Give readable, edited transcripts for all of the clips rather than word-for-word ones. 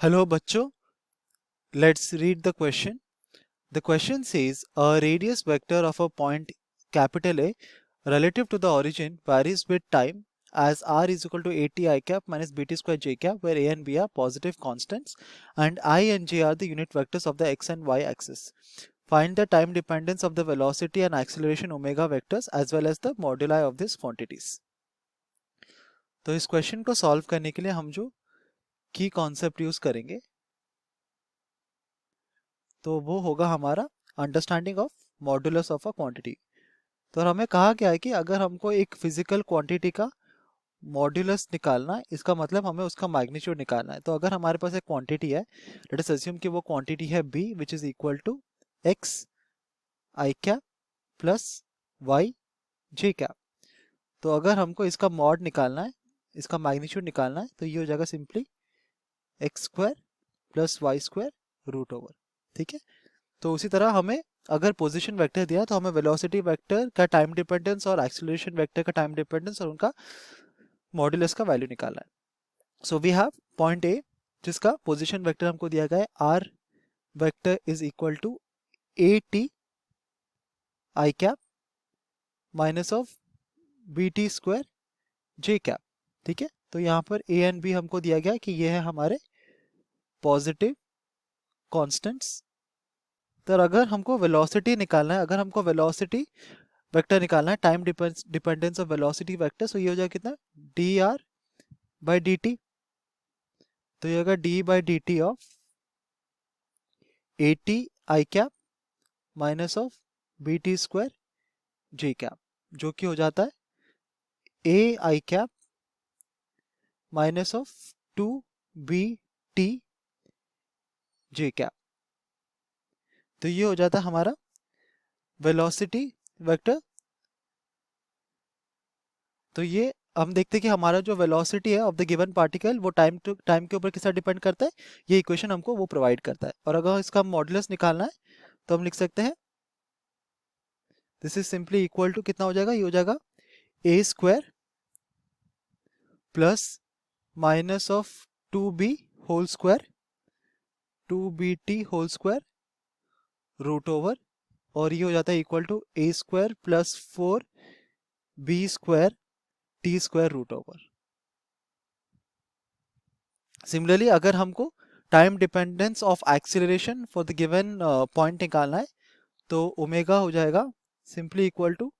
Hello बच्चों, let's read the question. The question says a radius vector of a point capital A relative to the origin varies with time as r is equal to at I cap minus bt square j cap, where a and b are positive constants and I and j are the unit vectors of the x and y axis. Find the time dependence of the velocity and acceleration omega vectors as well as the moduli of these quantities. तो इस question को solve करने के लिए हम जो की concept use करेंगे तो वो होगा हमारा understanding of modulus of a quantity. तो हमें कहा गया है कि अगर हमको एक फिजिकल क्वांटिटी का मॉड्यूलस निकालना है, इसका मतलब हमें उसका मैग्नीट्यूड निकालना है। तो अगर हमारे पास एक क्वांटिटी है, लेट अस अज्यूम कि वो क्वांटिटी है b which is equal to x i cap plus y j cap. तो अगर हमको इसका मॉड निकालना है, इसका मैग्नीट्यूड निकालना है, तो ये हो जाएगा simply X square plus Y square root over. ठीक है, तो उसी तरह हमें अगर पोजीशन वेक्टर दिया तो हमें वेलोसिटी वेक्टर का टाइम डिपेंडेंस और एक्सीलरेशन वेक्टर का टाइम डिपेंडेंस और उनका मॉड्यूलस का वैल्यू निकालना है। So we have point A जिसका पोजीशन वेक्टर हमको दिया गया है R vector is equal to A T I cap minus of B T square J cap. ठीक है, तो यहाँ पर ए एंड बी हमको दिया गया कि ये है हमारे पॉजिटिव कॉन्स्टेंट्स। तो अगर हमको वेलोसिटी निकालना है, अगर हमको वेलोसिटी वेक्टर निकालना है, time dependence of velocity vector, तो ये हो जाएगा कितना D R by D T. तो ये होगा D by D T of A T I cap minus of B T square J cap, जो कि हो जाता है A I cap minus of two B T J cap. तो ये हो जाता है हमारा वेलोसिटी वेक्टर। तो ये हम देखते हैं कि हमारा जो वेलोसिटी है ऑफ द गिवन पार्टिकल वो टाइम के ऊपर किसका डिपेंड करता है, ये इक्वेशन हमको वो प्रोवाइड करता है। और अगर इसका मॉडुलस निकालना है तो हम लिख सकते हैं this is simply equal to कितना हो जाएगा, ये हो जाएगा A square plus minus of two B whole square two B T whole square root over, और ये हो जाता है equal to A square plus four B square T square root over. Similarly अगर हमको time dependence of acceleration for the given point निकालना है तो ओमेगा हो जाएगा simply equal to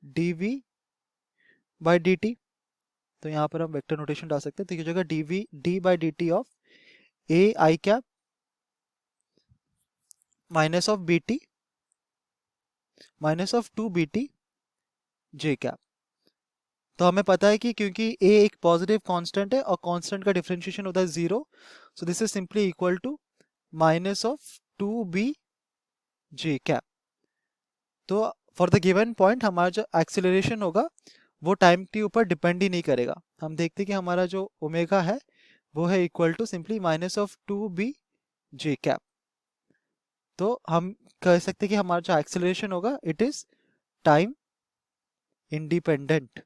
D we by D T. तो यहाँ पर हम वेक्टर नोटेशन डाल सकते हैं, तो ये जगह D V D by D T of A I cap minus of B T minus of two B T J cap. तो हमें पता है कि क्योंकि a एक पॉजिटिव कांस्टेंट है और कांस्टेंट का डिफरेंशिएशन होता है 0, so this is simply equal to minus of two B J cap. तो फॉर द गिवन पॉइंट हमारा जो एक्सीलरेशन होगा वो टाइम के ऊपर डिपेंड ही नहीं करेगा। हम देखते हैं कि हमारा जो ओमेगा है वो है equal to simply minus of two B J cap. तो हम कह सकते हैं कि हमारा जो एक्सीलरेशन होगा इट इज टाइम इंडिपेंडेंट।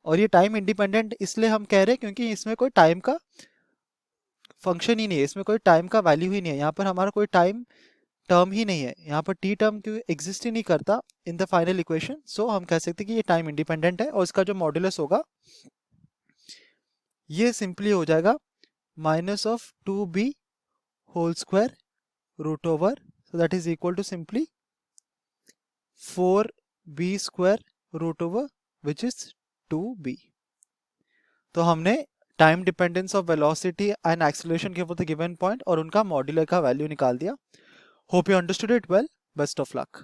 और ये टाइम इंडिपेंडेंट इसलिए हम कह रहे हैं क्योंकि इसमें कोई टाइम का फंक्शन ही नहीं है, इसमें कोई टाइम का वैल्यू ही नहीं है। यहाँ पर हमारा कोई टाइम टर्म ही नहीं है, यहाँ पर टी टर्म क्यों एग्जिस्ट ही नहीं करता इन द फाइनल इक्वेशन। सो हम कह सकते हैं कि ये टाइम इंडिपेंडेंट है और इसका जो मॉड्यूलस होगा ये सिंपली हो जाएगा minus of two B whole square root over, so that is equal to simply four B square root over which is two B. तो हमने time dependence of velocity and acceleration के for the given point और उनका modular का value निकाल दिया। Hope you understood it well, best of luck.